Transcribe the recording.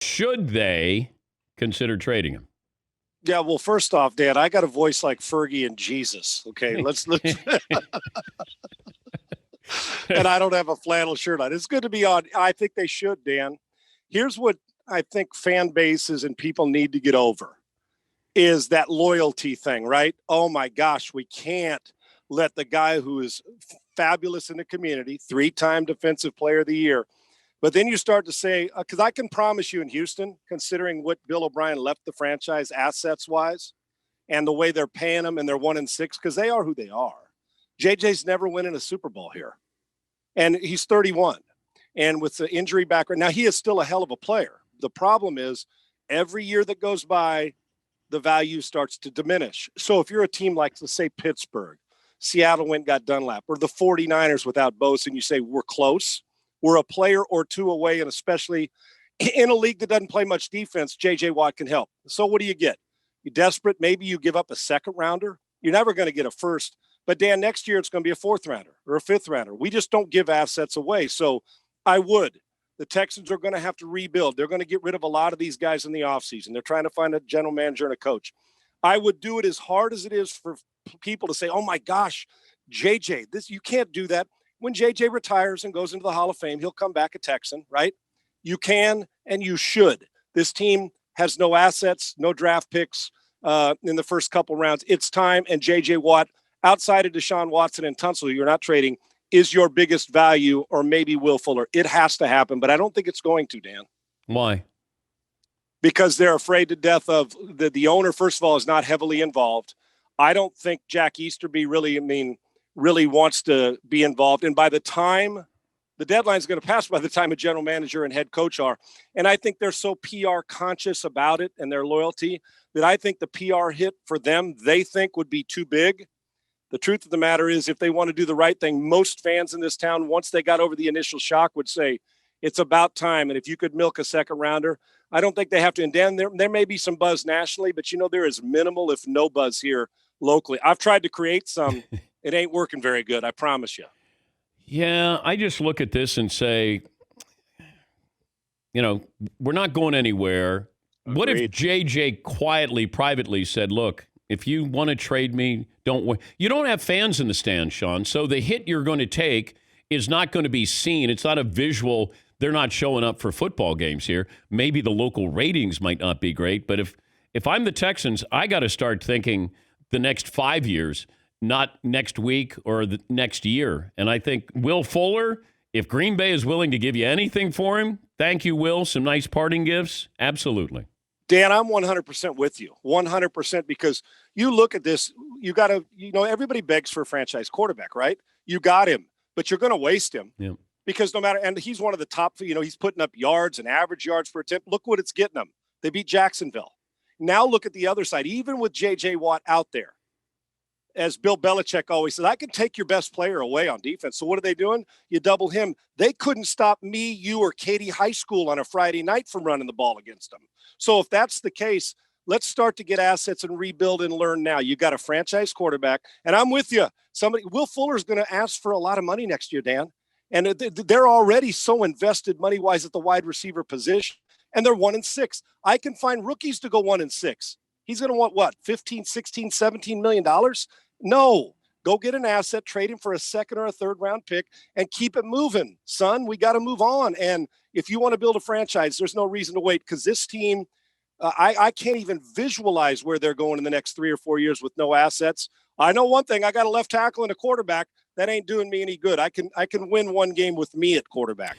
Should they consider trading him? Yeah, well, first off, Dan, I got a voice like Fergie and Jesus. Okay, let's and I don't have a flannel shirt on. It's good to be on. I think they should, Dan. Here's what I think fan bases and people need to get over is that loyalty thing, right? Oh my gosh, we can't let the guy who is fabulous in the community, 3-time defensive player of the year. But then you start to say, because I can promise you in Houston, considering what Bill O'Brien left the franchise assets wise and the way they're paying them and they're 1-6, because they are who they are. JJ's never winning a Super Bowl here. And he's 31. And with the injury background, now he is still a hell of a player. The problem is every year that goes by, the value starts to diminish. So if you're a team like, let's say, Pittsburgh, Seattle went and got Dunlap, or the 49ers without Bose, and you say, we're close, we're a player or two away, and especially in a league that doesn't play much defense, J.J. Watt can help. So what do you get? You're desperate. Maybe you give up a second rounder. You're never going to get a first. But, Dan, next year it's going to be a fourth rounder or a fifth rounder. We just don't give assets away. So I would. The Texans are going to have to rebuild. They're going to get rid of a lot of these guys in the offseason. They're trying to find a general manager and a coach. I would do it as hard as it is for people to say, oh, my gosh, JJ, you can't do that. When JJ retires and goes into the Hall of Fame, he'll come back a Texan, right? You can and you should. This team has no assets, no draft picks in the first couple rounds. It's time, and JJ Watt, outside of Deshaun Watson and Tunsil, you're not trading, is your biggest value, or maybe Will Fuller. It has to happen, but I don't think it's going to, Dan. Why? Because they're afraid to death of the owner, first of all, is not heavily involved. I don't think Jack Easterby really wants to be involved. And by the time the deadline is going to pass, by the time a general manager and head coach are, and I think they're so PR conscious about it and their loyalty that I think the PR hit for them, they think would be too big. The truth of the matter is, if they want to do the right thing, most fans in this town, once they got over the initial shock, would say it's about time. And if you could milk a second rounder, I don't think they have to. And Dan, there may be some buzz nationally, but there is minimal, if no buzz here locally. I've tried to create some. It ain't working very good, I promise you. Yeah, I just look at this and say, we're not going anywhere. Agreed. What if JJ quietly, privately said, look, if you want to trade me, don't worry. You don't have fans in the stands, Sean, so the hit you're going to take is not going to be seen. It's not a visual. They're not showing up for football games here. Maybe the local ratings might not be great, but if I'm the Texans, I got to start thinking the next 5 years, not next week or the next year. And I think Will Fuller, if Green Bay is willing to give you anything for him, thank you, Will. Some nice parting gifts. Absolutely. Dan, I'm 100% with you. 100%, because you look at this, you got to, everybody begs for a franchise quarterback, right? You got him, but you're going to waste him. Yeah. Because no matter, and he's one of the top, he's putting up yards and average yards per attempt. Look what it's getting them. They beat Jacksonville. Now look at the other side. Even with J.J. Watt out there, as Bill Belichick always said, I can take your best player away on defense. So what are they doing? You double him. They couldn't stop me, you, or Katy High School on a Friday night from running the ball against them. So if that's the case, let's start to get assets and rebuild and learn now. You got a franchise quarterback, and I'm with you. Will Fuller's going to ask for a lot of money next year, Dan. And they're already so invested money-wise at the wide receiver position, and they're 1-6. I can find rookies to go 1-6. He's going to want what, 15, 16, 17 million dollars? No. Go get an asset, trade him for a second or a third round pick, and keep it moving, son. We got to move on. And if you want to build a franchise, there's no reason to wait, because this team, I can't even visualize where they're going in the next 3 or 4 years with no assets. I know one thing. I got a left tackle and a quarterback. That ain't doing me any good. I can win one game with me at quarterback.